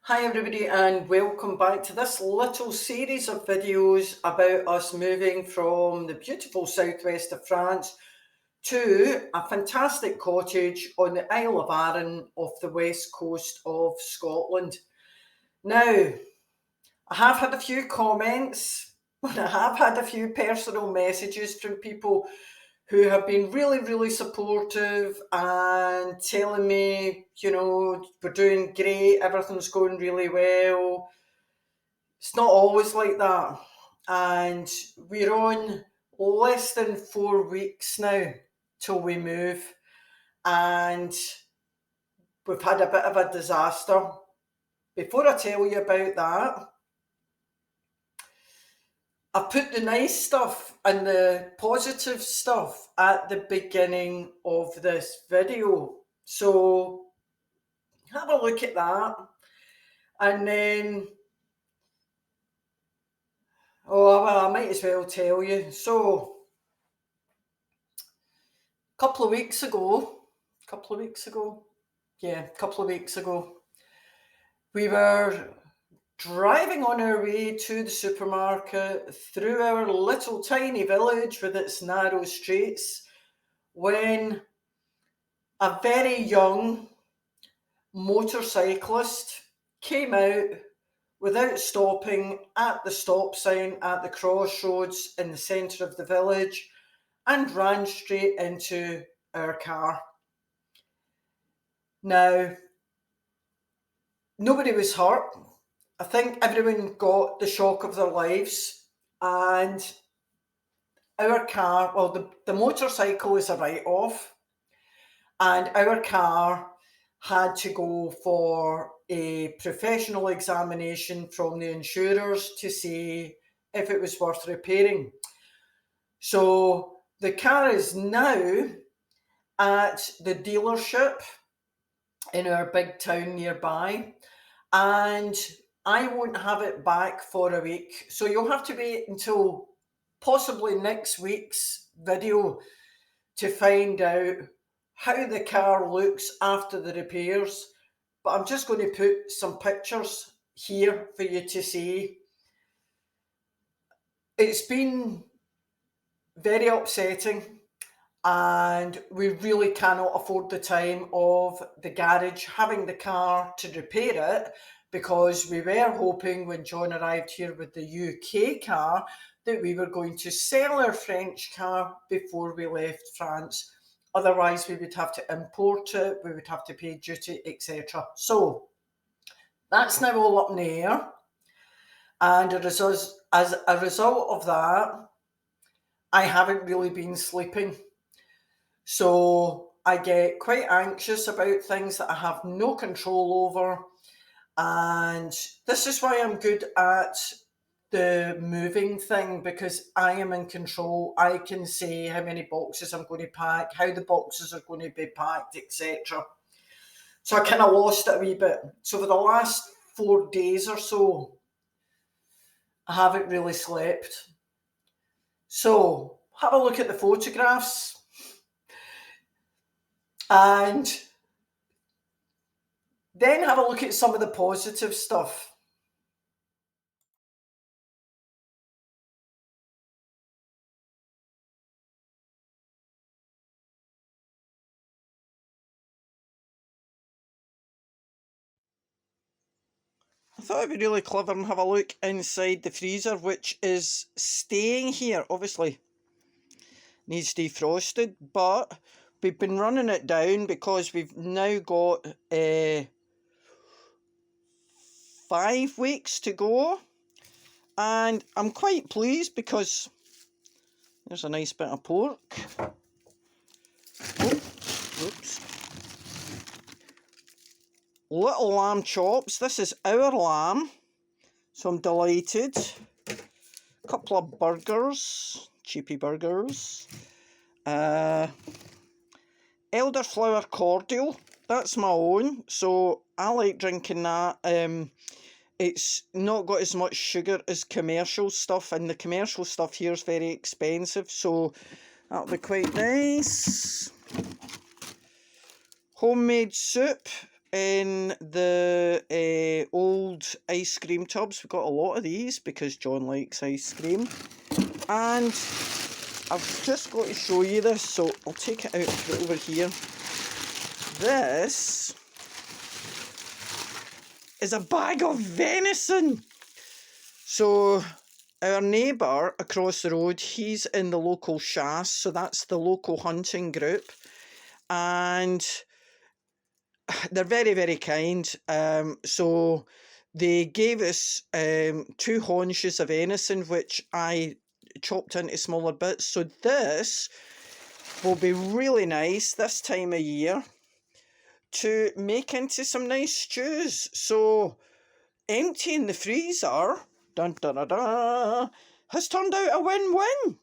Hi everybody and welcome back to this little series of videos about us moving from the beautiful southwest of France to a fantastic cottage on the Isle of Arran off the west coast of Scotland. Now, I have had a few comments and I have had a few personal messages from people who have been really supportive and telling me, we're doing great, everything's going really well. It's not always like that. And we're on less than 4 weeks now till we move. And we've had a bit of a disaster. Before I tell you about that, I put the nice stuff and the positive stuff at the beginning of this video. So have a look at that. And then, oh, well, I might as well tell you. So, a couple of weeks ago, we were driving on our way to the supermarket through our little tiny village with its narrow streets when a very young motorcyclist came out without stopping at the stop sign at the crossroads in the centre of the village and ran straight into our car. Now, nobody was hurt. I think everyone got the shock of their lives, and our car, well, the motorcycle is a write-off, and our car had to go for a professional examination from the insurers to see if it was worth repairing. So the car is now at the dealership in our big town nearby, and I won't have it back for a week. So you'll have to wait until possibly next week's video to find out how the car looks after the repairs. But I'm just going to put some pictures here for you to see. It's been very upsetting, and we really cannot afford the time of the garage having the car to repair it, because we were hoping when John arrived here with the UK car that we were going to sell our French car before we left France. Otherwise, we would have to import it, we would have to pay duty, etc. So that's now all up in the air. And as a result of that, I haven't really been sleeping. So I get quite anxious about things that I have no control over. And this is why I'm good at the moving thing, because I am in control. I can say how many boxes I'm going to pack, how the boxes are going to be packed, etc. So I kind of lost it a wee bit. So for the last 4 days or so, I haven't really slept. So have a look at the photographs and then have a look at some of the positive stuff. I thought it'd be really clever and have a look inside the freezer, which is staying here. Obviously needs defrosted, but we've been running it down because we've now got 5 weeks to go, and I'm quite pleased because there's a nice bit of pork. Oops. Little lamb chops. This is our lamb, so I'm delighted. A couple of burgers, cheapy burgers. Elderflower cordial. That's my own, so I like drinking that. It's not got as much sugar as commercial stuff, and the commercial stuff here is very expensive, so that'll be quite nice. Homemade soup, in the old ice cream tubs. We've got a lot of these because John likes ice cream. And I've just got to show you this, so I'll take it out and put it over here. This is a bag of venison. So our neighbour across the road, he's in the local chasse, so that's the local hunting group. And they're very, very kind. So they gave us 2 haunches of venison, which I chopped into smaller bits. So this will be really nice this time of year to make into some nice stews. So emptying the freezer, dun, dun, dun, dun, has turned out a win-win.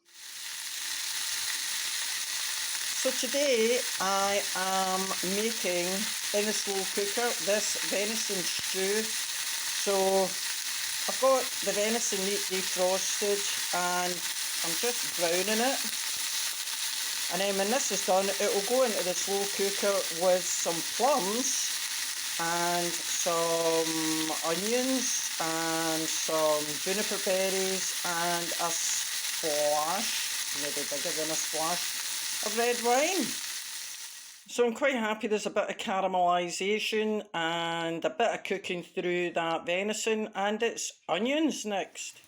So today I am making in a slow cooker this venison stew. So I've got the venison meat defrosted and I'm just browning it. And then when this is done, it will go into the slow cooker with some plums and some onions and some juniper berries and a splash, maybe bigger than a splash, of red wine. So I'm quite happy there's a bit of caramelisation and a bit of cooking through that venison, and it's onions next.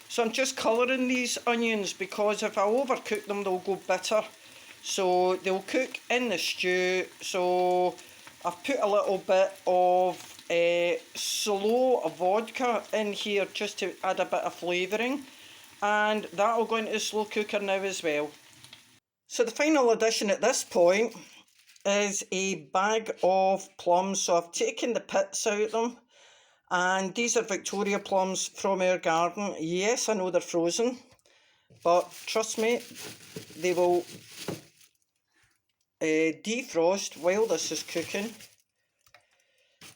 So I'm just colouring these onions because if I overcook them they'll go bitter. So they'll cook in the stew. So I've put a little bit of slow vodka in here just to add a bit of flavouring, and that will go into the slow cooker now as well. So the final addition at this point is a bag of plums. So I've taken the pits out of them, and these are Victoria plums from our garden. Yes, I know they're frozen, but trust me, they will defrost while this is cooking.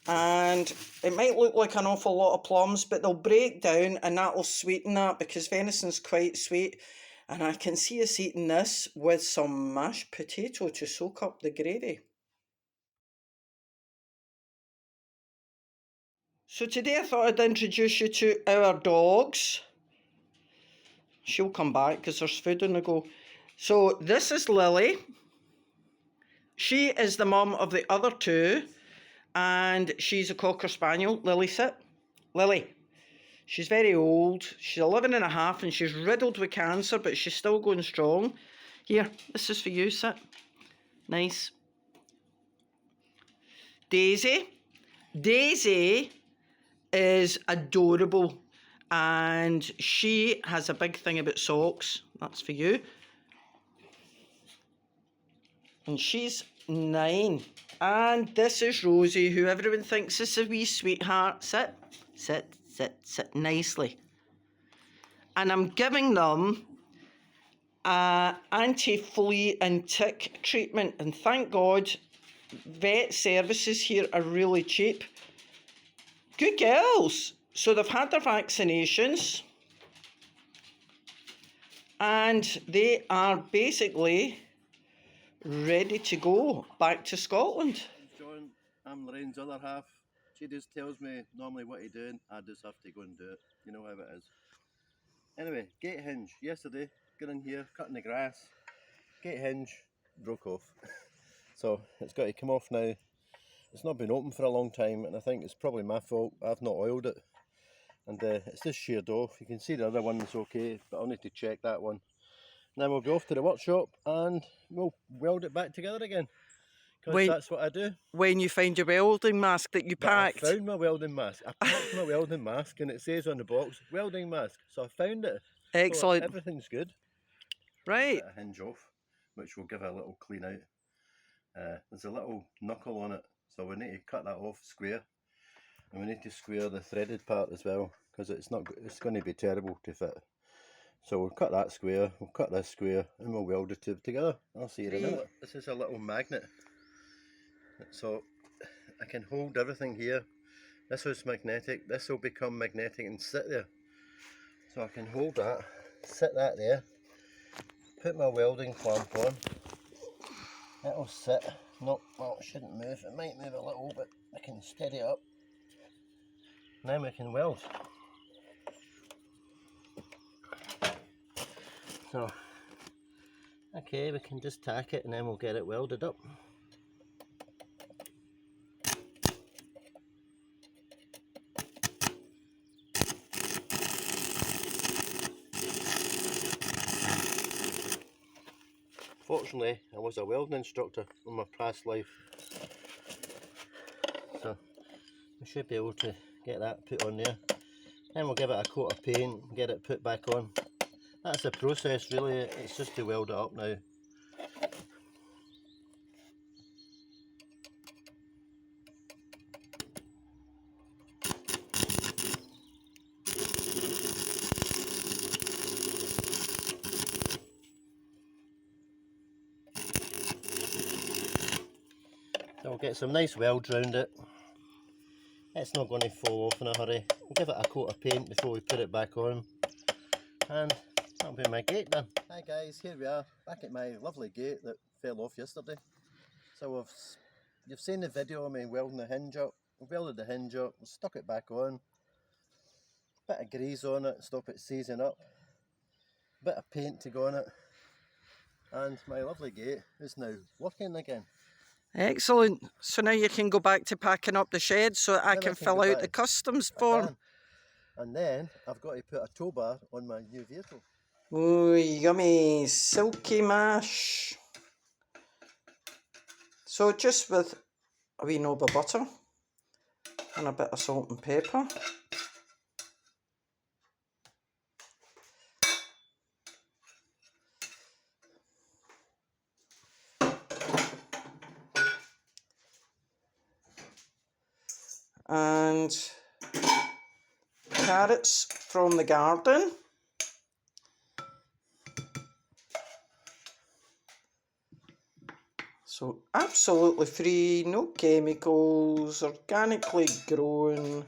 And it might look like an awful lot of plums, but they'll break down and that will sweeten that because venison's quite sweet. And I can see us eating this with some mashed potato to soak up the gravy. So today I thought I'd introduce you to our dogs. She'll come back because there's food on the go. So this is Lily. She is the mum of the other 2. And she's a Cocker Spaniel. Lily, sit. Lily. She's very old. She's 11.5 and she's riddled with cancer, but she's still going strong. Here, this is for you, sit. Nice. Daisy. Daisy is adorable and she has a big thing about socks. That's for you. And she's 9. And this is Rosie, who everyone thinks is a wee sweetheart. Sit, sit, sit, sit nicely. And I'm giving them a anti-flea and tick treatment. And thank God, vet services here are really cheap. Good girls. So they've had their vaccinations. And they are basically ready to go back to Scotland. John, I'm Lorraine's other half. She just tells me normally what to do and I just have to go and do it. You know how it is. Anyway, gate hinge. Yesterday, got in here, cutting the grass. Gate hinge broke off. So it's got to come off now. It's not been open for a long time and I think it's probably my fault. I've not oiled it. And it's just sheared off. You can see the other one's okay, but I'll need to check that one. Then we'll go off to the workshop and we'll weld it back together again. Because that's what I do. When you find your welding mask that you packed. I found my welding mask. I packed my welding mask and it says on the box, welding mask. So I found it. Excellent. So everything's good. Right. Put a hinge off, which will give it a little clean out. There's a little knuckle on it. So we need to cut that off square. And we need to square the threaded part as well. Because it's going to be terrible to fit. So we'll cut that square, we'll cut this square, and we'll weld the two together. I'll see you in a minute. This is a little magnet. So I can hold everything here. This was magnetic, this will become magnetic and sit there. So I can hold that, sit that there, put my welding clamp on. It'll sit. No, well, it shouldn't move. It might move a little, but I can steady it up. Now we can weld. So, okay, we can just tack it and then we'll get it welded up. Fortunately, I was a welding instructor in my past life, so we should be able to get that put on there. Then we'll give it a coat of paint, get it put back on. That's the process really, it's just to weld it up now. So we'll get some nice welds round it. It's not going to fall off in a hurry. We'll give it a coat of paint before we put it back on. And that'll be my gate done. Hi guys, here we are, back at my lovely gate that fell off yesterday. So you've seen the video of me welding the hinge up. We've welded the hinge up, we've stuck it back on. Bit of grease on it, stop it seizing up. Bit of paint to go on it. And my lovely gate is now working again. Excellent. So now you can go back to packing up the shed so that I can fill out the customs form. And then I've got to put a tow bar on my new vehicle. Ooh, yummy silky mash. So just with a wee knob of butter and a bit of salt and pepper. And carrots from the garden. So absolutely free, no chemicals, organically grown,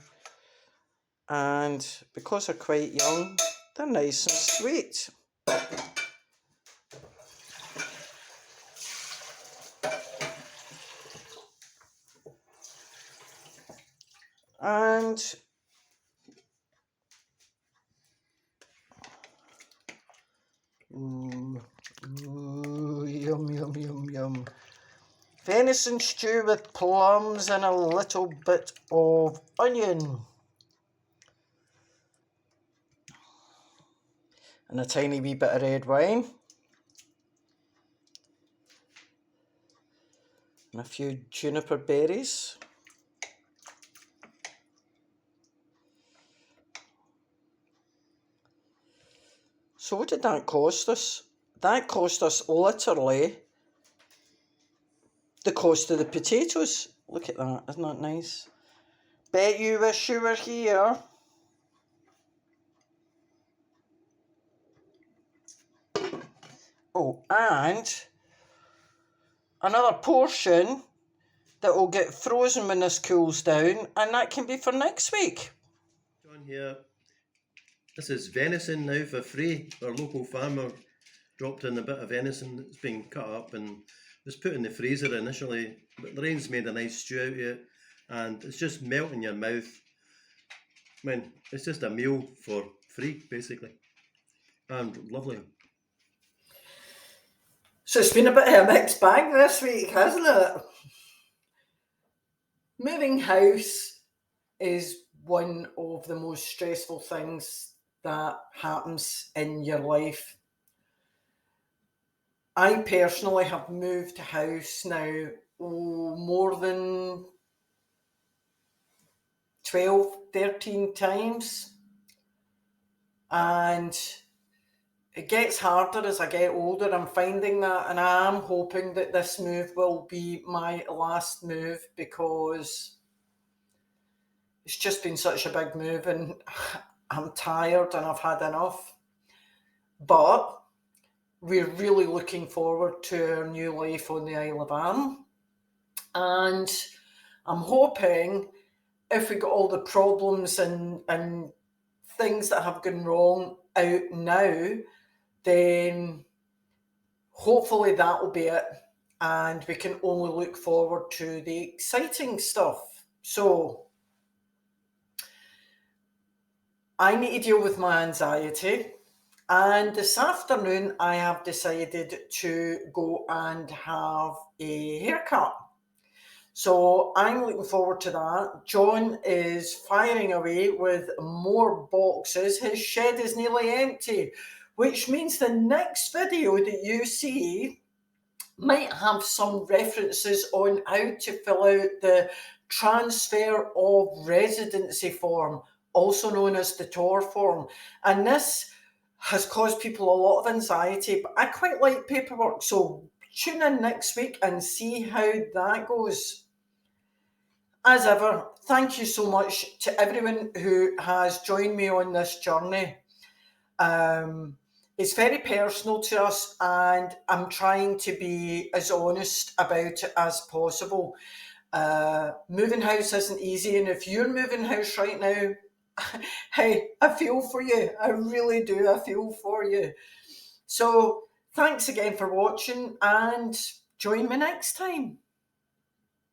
and because they're quite young, they're nice and sweet. And yum, yum, yum, yum. Venison stew with plums and a little bit of onion. And a tiny wee bit of red wine. And a few juniper berries. So what did that cost us? That cost us literally the cost of the potatoes. Look at that, isn't that nice? Bet you wish you were here. Oh, and another portion that will get frozen when this cools down, and that can be for next week. John here. This is venison now for free. Our local farmer dropped in a bit of venison that's been cut up and was put in the freezer initially, but Lorraine's made a nice stew out of it and it's just melt in your mouth. I mean, it's just a meal for free basically, and lovely. So it's been a bit of a mixed bag this week, hasn't it? Moving house is one of the most stressful things that happens in your life. I personally have moved house now more than 12, 13 times. And it gets harder as I get older. I'm finding that, and I am hoping that this move will be my last move because it's just been such a big move and I'm tired and I've had enough. But we're really looking forward to our new life on the Isle of Arran. And I'm hoping if we got all the problems and things that have gone wrong out now, then hopefully that will be it. And we can only look forward to the exciting stuff. So I need to deal with my anxiety. And this afternoon, I have decided to go and have a haircut. So I'm looking forward to that. John is firing away with more boxes. His shed is nearly empty, which means the next video that you see might have some references on how to fill out the transfer of residency form, also known as the TOR form. And this has caused people a lot of anxiety, but I quite like paperwork. So tune in next week and see how that goes. As ever, thank you so much to everyone who has joined me on this journey. It's very personal to us, and I'm trying to be as honest about it as possible. Moving house isn't easy, and if you're moving house right now, hey, I feel for you. I really do. I feel for you. So, thanks again for watching, and join me next time.